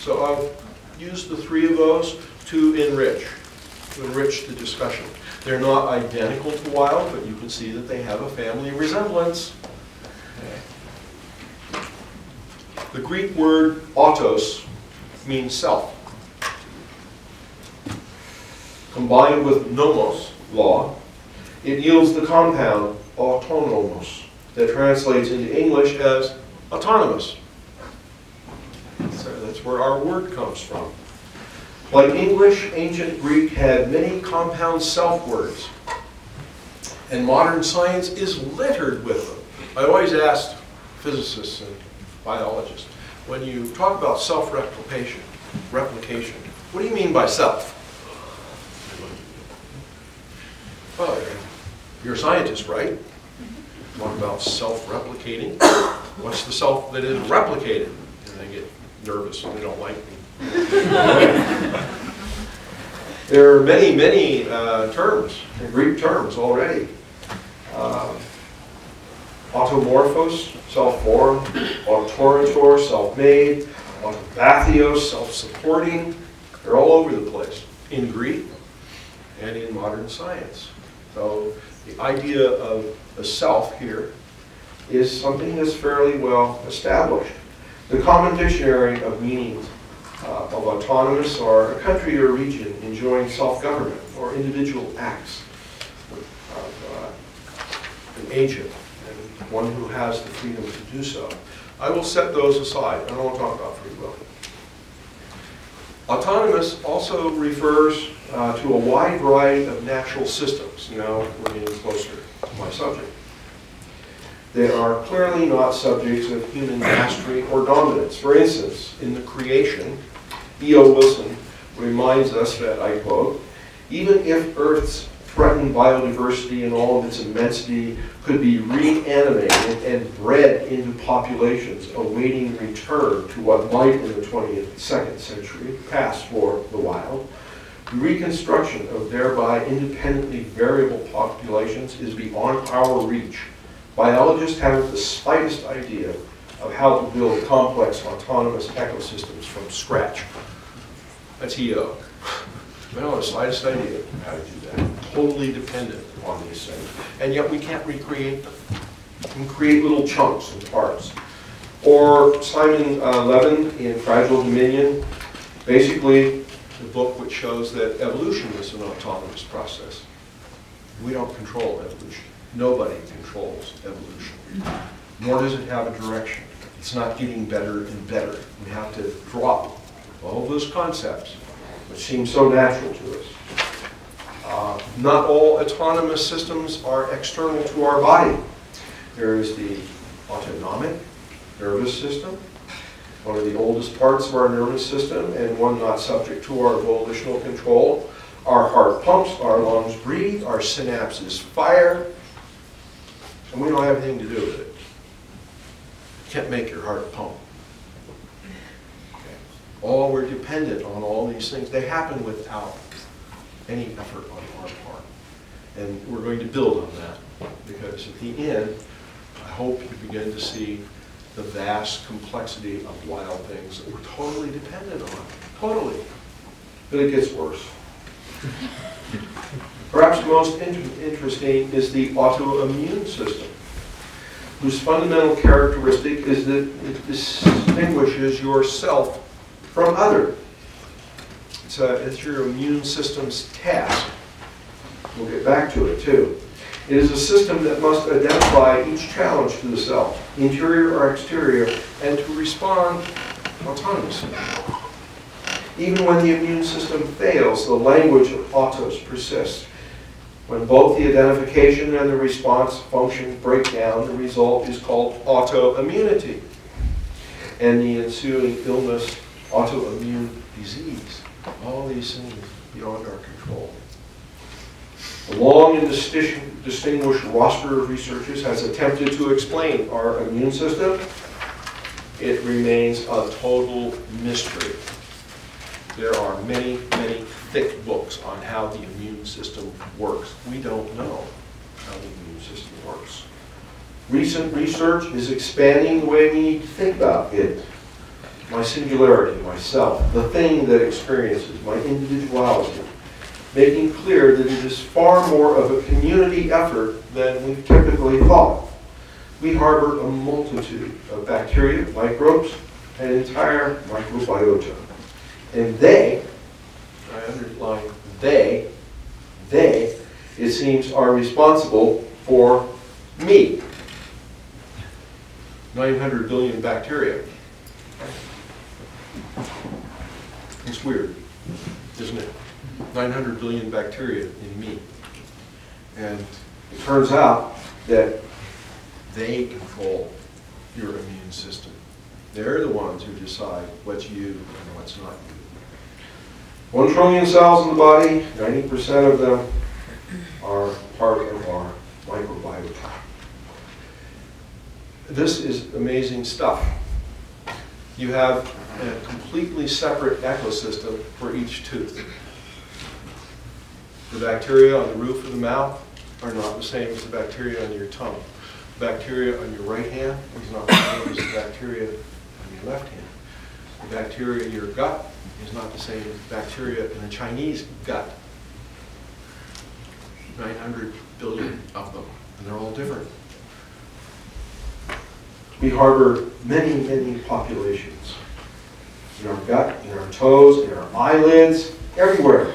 So I'll use the three of those to enrich the discussion. They're not identical to wild, but you can see that they have a family resemblance. Okay. The Greek word autos means self. Combined with nomos, law, it yields the compound autonomos that translates into English as autonomous. So that's where our word comes from. Like English, ancient Greek had many compound self-words, and modern science is littered with them. I always ask physicists and biologists, when you talk about self-replication, what do you mean by self? Well, you're a scientist, right? Talk about self-replicating. What's the self that is replicated? And they get nervous and they don't like me. There are many, many terms, Greek terms already. Automorphos, self-formed, autorator, self-made, autobathios, self-supporting. They're all over the place in Greek and in modern science. So the idea of the self here is something that's fairly well established. The common dictionary of meanings of autonomous are a country or region enjoying self-government or individual acts of an agent and one who has the freedom to do so. I will set those aside. I don't want to talk about free will. Autonomous also refers to a wide variety of natural systems. Now we're getting closer to my subject. They are clearly not subjects of human mastery or dominance. For instance, in the creation, E.O. Wilson reminds us that, I quote, even if Earth's threatened biodiversity in all of its immensity could be reanimated and bred into populations awaiting return to what might in the 22nd century pass for the wild, the reconstruction of thereby independently variable populations is beyond our reach. Biologists haven't the slightest idea of how to build complex autonomous ecosystems from scratch. That's E.O. We don't have the slightest idea how to do that. Totally dependent upon these things. And yet we can't recreate them. We can create little chunks and parts. Or Simon Levin in Fragile Dominion, basically the book which shows that evolution is an autonomous process. We don't control evolution. Nobody controls evolution. Nor does it have a direction. It's not getting better and better. We have to drop all of those concepts which seem so natural to us. Not all autonomous systems are external to our body. There is the autonomic nervous system, one of the oldest parts of our nervous system and one not subject to our volitional control. Our heart pumps, our lungs breathe, our synapses fire, and we don't have anything to do with it. You can't make your heart pump. Okay. All we're dependent on all these things. They happen without any effort on our part. And we're going to build on that because at the end, I hope you begin to see the vast complexity of wild things that we're totally dependent on. Totally. But it gets worse. Perhaps most interesting is the autoimmune system, whose fundamental characteristic is that it distinguishes yourself from other. It's your immune system's task. We'll get back to it too. It is a system that must identify each challenge to the self, interior or exterior, and to respond autonomously. Even when the immune system fails, the language of autos persists. When both the identification and the response function break down, the result is called autoimmunity. And the ensuing illness, autoimmune disease. All these things beyond our control. A long and distinguished roster of researchers has attempted to explain our immune system. It remains a total mystery. There are many, many thick books on how the immune system works. We don't know how the immune system works. Recent research is expanding the way we need to think about it. My singularity, myself, the thing that experiences, my individuality, making clear that it is far more of a community effort than we've typically thought. We harbor a multitude of bacteria, microbes, and entire microbiota. And they, I underline they, it seems, are responsible for me. 900 billion bacteria. It's weird, isn't it? 900 billion bacteria in me. And it turns out that they control your immune system. They're the ones who decide what's you and what's not you. 1 trillion cells in the body, 90% of them are part of our microbiota. This is amazing stuff. You have a completely separate ecosystem for each tooth. The bacteria on the roof of the mouth are not the same as the bacteria on your tongue. The bacteria on your right hand is not the same as the bacteria on your left hand. The bacteria in your gut is not the same as the bacteria in the Chinese gut. 900 billion of them, and they're all different. We harbor many, many populations. In our gut, in our toes, in our eyelids, everywhere.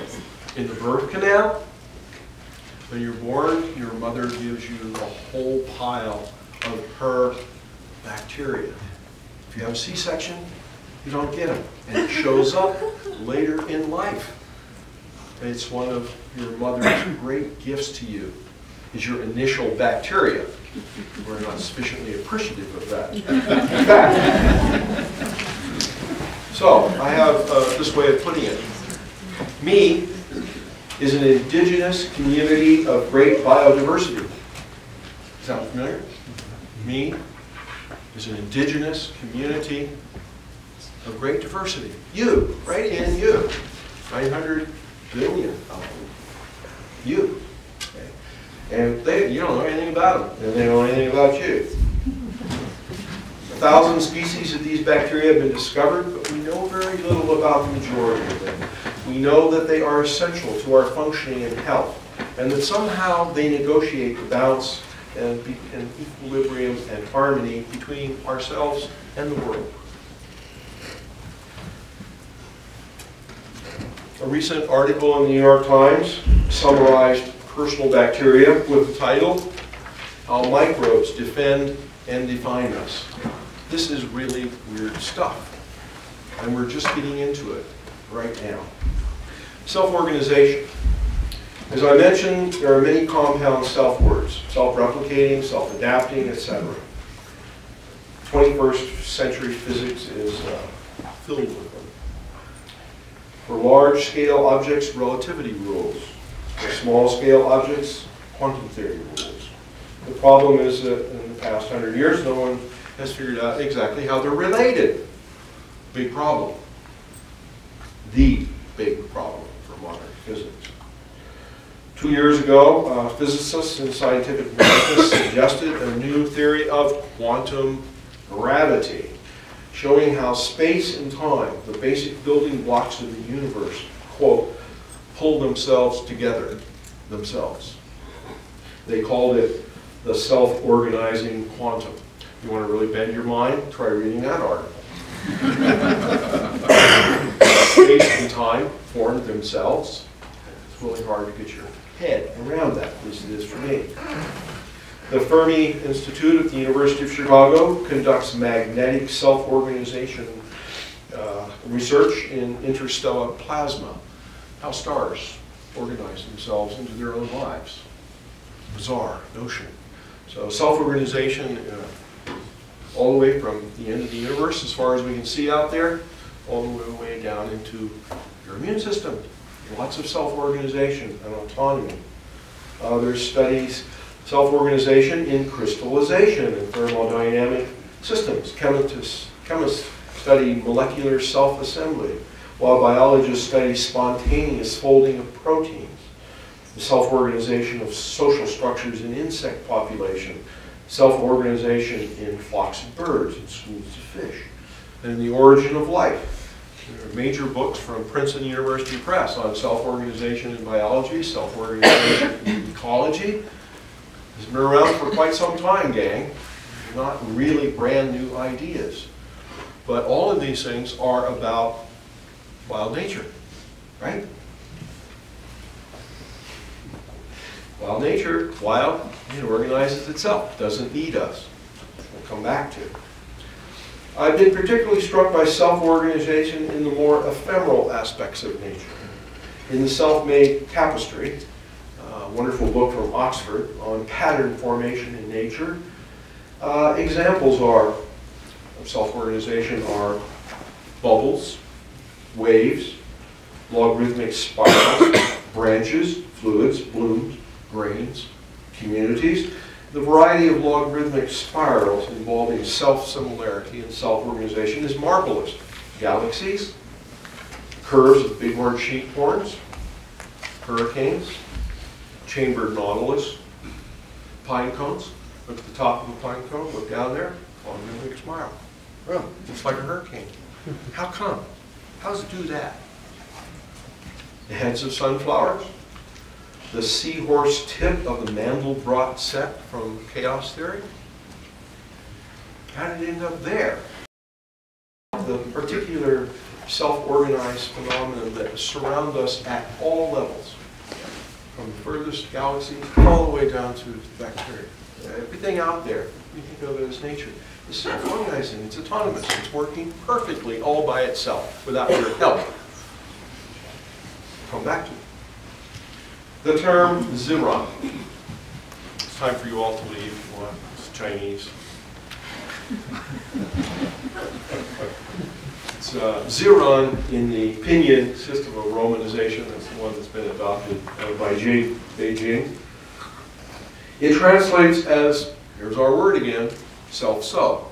In the birth canal. When you're born, your mother gives you a whole pile of her bacteria. If you have a C-section, you don't get them. And it shows up later in life. It's one of your mother's great gifts to you, is your initial bacteria. We're not sufficiently appreciative of that. In fact, so I have this way of putting it. Me is an indigenous community of great biodiversity. Sound familiar? Me is an indigenous community of great diversity. You, right in you. 900 billion of them. You. Okay. And you don't know anything about them, and they don't know anything about you. 1,000 species of these bacteria have been discovered, but we know very little about the majority of them. We know that they are essential to our functioning and health, and that somehow they negotiate the balance and equilibrium and harmony between ourselves and the world. A recent article in the New York Times summarized personal bacteria with the title, "How Microbes Defend and Define Us." This is really weird stuff, and we're just getting into it right now. Self-organization. As I mentioned, there are many compound self-words, self-replicating, self-adapting, etc. 21st century physics is filled with them. For large-scale objects, relativity rules. For small-scale objects, quantum theory rules. The problem is that in the past 100 years, no one has figured out exactly how they're related. Big problem. The big problem for modern physics. 2 years ago, physicists and scientific witnesses suggested a new theory of quantum gravity, showing how space and time, the basic building blocks of the universe, quote, pull themselves together themselves. They called it the self-organizing quantum. You want to really bend your mind? Try reading that article. Space and time formed themselves. It's really hard to get your head around that, at least it is for me. The Fermi Institute at the University of Chicago conducts magnetic self-organization research in interstellar plasma, how stars organize themselves into their own lives. Bizarre notion. So self-organization all the way from the end of the universe, as far as we can see out there, all the way down into your immune system. Lots of self-organization and autonomy. There's studies self-organization in crystallization and thermodynamic systems. Chemists study molecular self-assembly, while biologists study spontaneous folding of proteins. The self-organization of social structures in insect population, self-organization in flocks of birds and schools of fish, and the origin of life. There are major books from Princeton University Press on self-organization in biology, self-organization in ecology. It's been around for quite some time, gang. Not really brand new ideas. But all of these things are about wild nature, right? Wild nature, wild, it organizes itself, doesn't need us. We'll come back to. I've been particularly struck by self-organization in the more ephemeral aspects of nature. In the Self-Made Tapestry, a wonderful book from Oxford on pattern formation in nature, examples of self-organization are bubbles, waves, logarithmic spirals, branches, fluids, blooms, grains, communities. The variety of logarithmic spirals involving self-similarity and self-organization is marvelous. Galaxies, curves of bighorn sheephorns, hurricanes, chambered nautilus, pine cones. Look at the top of a pine cone, look down there, logarithmic spiral. Oh, it's like a hurricane. How come? How does it do that? The heads of sunflowers, the seahorse tip of the Mandelbrot set from chaos theory, How did it end up there? The particular self-organized phenomenon that surround us at all levels, from the furthest galaxies all the way down to bacteria. Everything out there, we think of it as nature, is self-organizing, it's autonomous, it's working perfectly all by itself, without your help. Come back to it. The term Ziran. It's time for you all to leave. Well, it's Chinese. It's Ziran in the pinyin system of romanization. That's the one that's been adopted by Beijing. It translates as, here's our word again, self-so.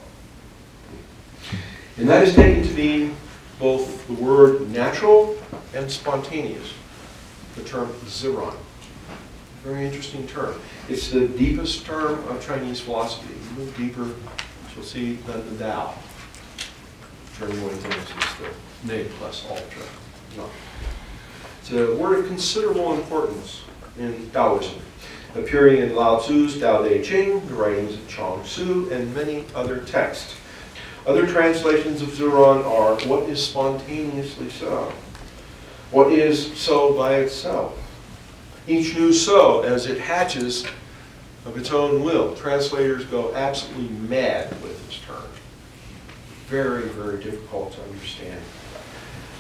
And that is taken to mean both the word natural and spontaneous, the term Ziran. Very interesting term. It's the deepest term of Chinese philosophy. You move deeper, you'll see than the Tao. Turner118 is the ne plus ultra. No. It's a word of considerable importance in Taoism, appearing in Lao Tzu's Tao Te Ching, the writings of Chuang Tzu, and many other texts. Other translations of Ziran are, what is spontaneously so? What is so by itself? Each new so, as it hatches of its own will. Translators go absolutely mad with this term. Very, very difficult to understand.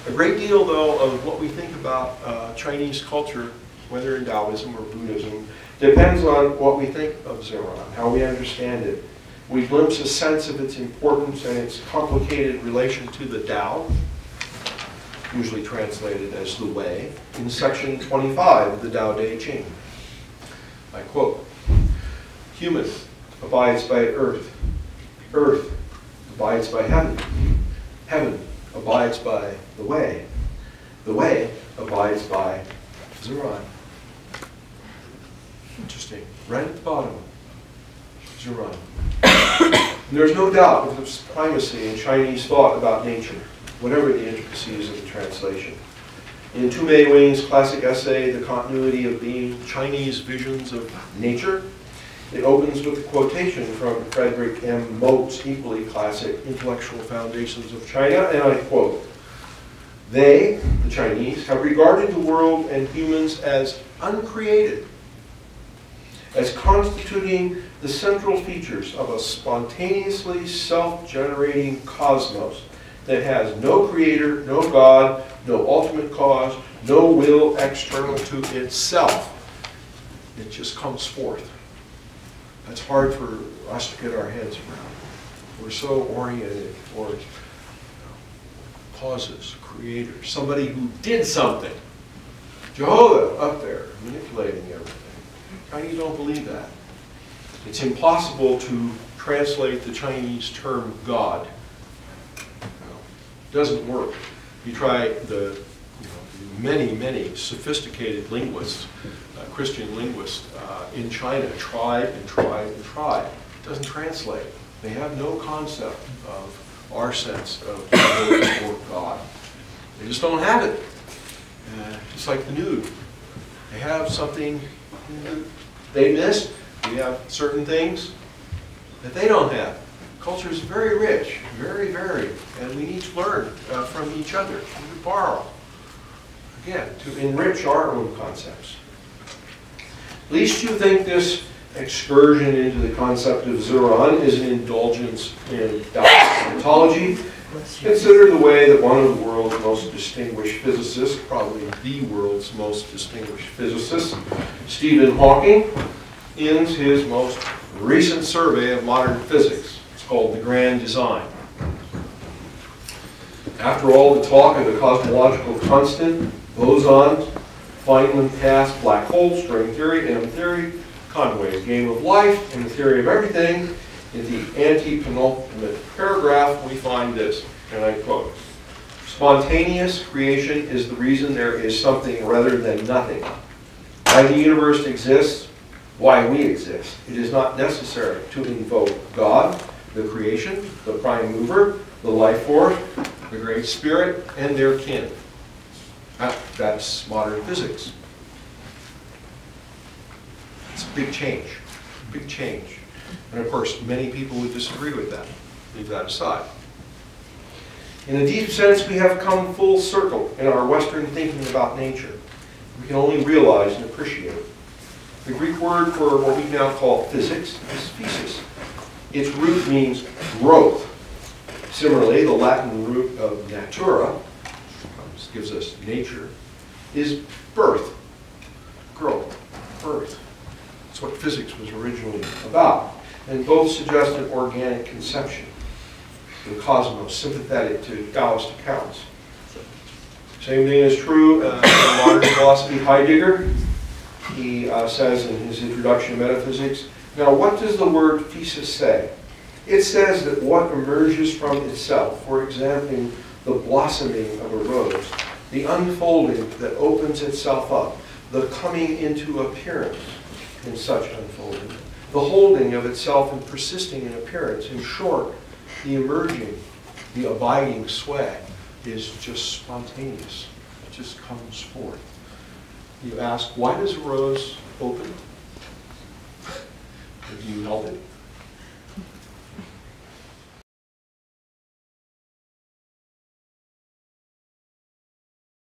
A great deal, though, of what we think about Chinese culture, whether in Taoism or Buddhism, depends on what we think of Ziran, how we understand it. We glimpse a sense of its importance and its complicated relation to the Tao, usually translated as the way, in section 25 of the Tao Te Ching. I quote, human abides by earth, earth abides by heaven, heaven abides by the way abides by Ziran. Interesting. Right at the bottom, Ziran. There's no doubt of the primacy in Chinese thought about nature, whatever the intricacies of the translation. In Tu Mei Wing's classic essay, The Continuity of Being, Chinese Visions of Nature, it opens with a quotation from Frederick M. Mote's equally classic Intellectual Foundations of China, and I quote, they, the Chinese, have regarded the world and humans as uncreated, as constituting the central features of a spontaneously self-generating cosmos that has no creator, no God, no ultimate cause, no will external to itself. It just comes forth. That's hard for us to get our heads around. We're so oriented towards causes, creators, somebody who did something. Jehovah up there manipulating everything. Chinese don't believe that. It's impossible to translate the Chinese term God. It doesn't work. You try the many sophisticated linguists, Christian linguists in China, tried and tried and tried. It doesn't translate. They have no concept of our sense of Jehovah or God. They just don't have it. Just like the nude. They have something they miss. We have certain things that they don't have. Culture is very rich, very varied, and we need to learn from each other. We borrow, again, to enrich our own concepts. Least you think this excursion into the concept of Ziran is an indulgence in Taoist ontology. Consider the way that one of the world's most distinguished physicists, probably the world's most distinguished physicist, Stephen Hawking, ends his most recent survey of modern physics. It's called The Grand Design. After all the talk of the cosmological constant, bosons, Feynman cast, black hole, string theory, M theory, Conway's game of life, and the theory of everything, in the anti-penultimate paragraph we find this, and I quote, spontaneous creation is the reason there is something rather than nothing. Why the universe exists, why we exist. It is not necessary to invoke God, the creation, the prime mover, the life force, the great spirit, and their kin. That's modern physics. It's a big change, big change. And of course, many people would disagree with that. leave that aside. In a deep sense, we have come full circle in our Western thinking about nature. We can only realize and appreciate it. The Greek word for what we now call physics is physis. Its root means growth. Similarly, the Latin root of natura, which gives us nature, is birth, growth, birth. That's what physics was originally about. And both suggest an organic conception. The cosmos, sympathetic to Taoist accounts. Same thing is true in modern philosophy. Heidegger, he says in his introduction to metaphysics, now what does the word physis say? It says that what emerges from itself, for example, the blossoming of a rose, the unfolding that opens itself up, the coming into appearance in such unfolding, the holding of itself and persisting in appearance. In short, the emerging, the abiding sway is just spontaneous. It just comes forth. You ask, why does a rose open? Do you help it?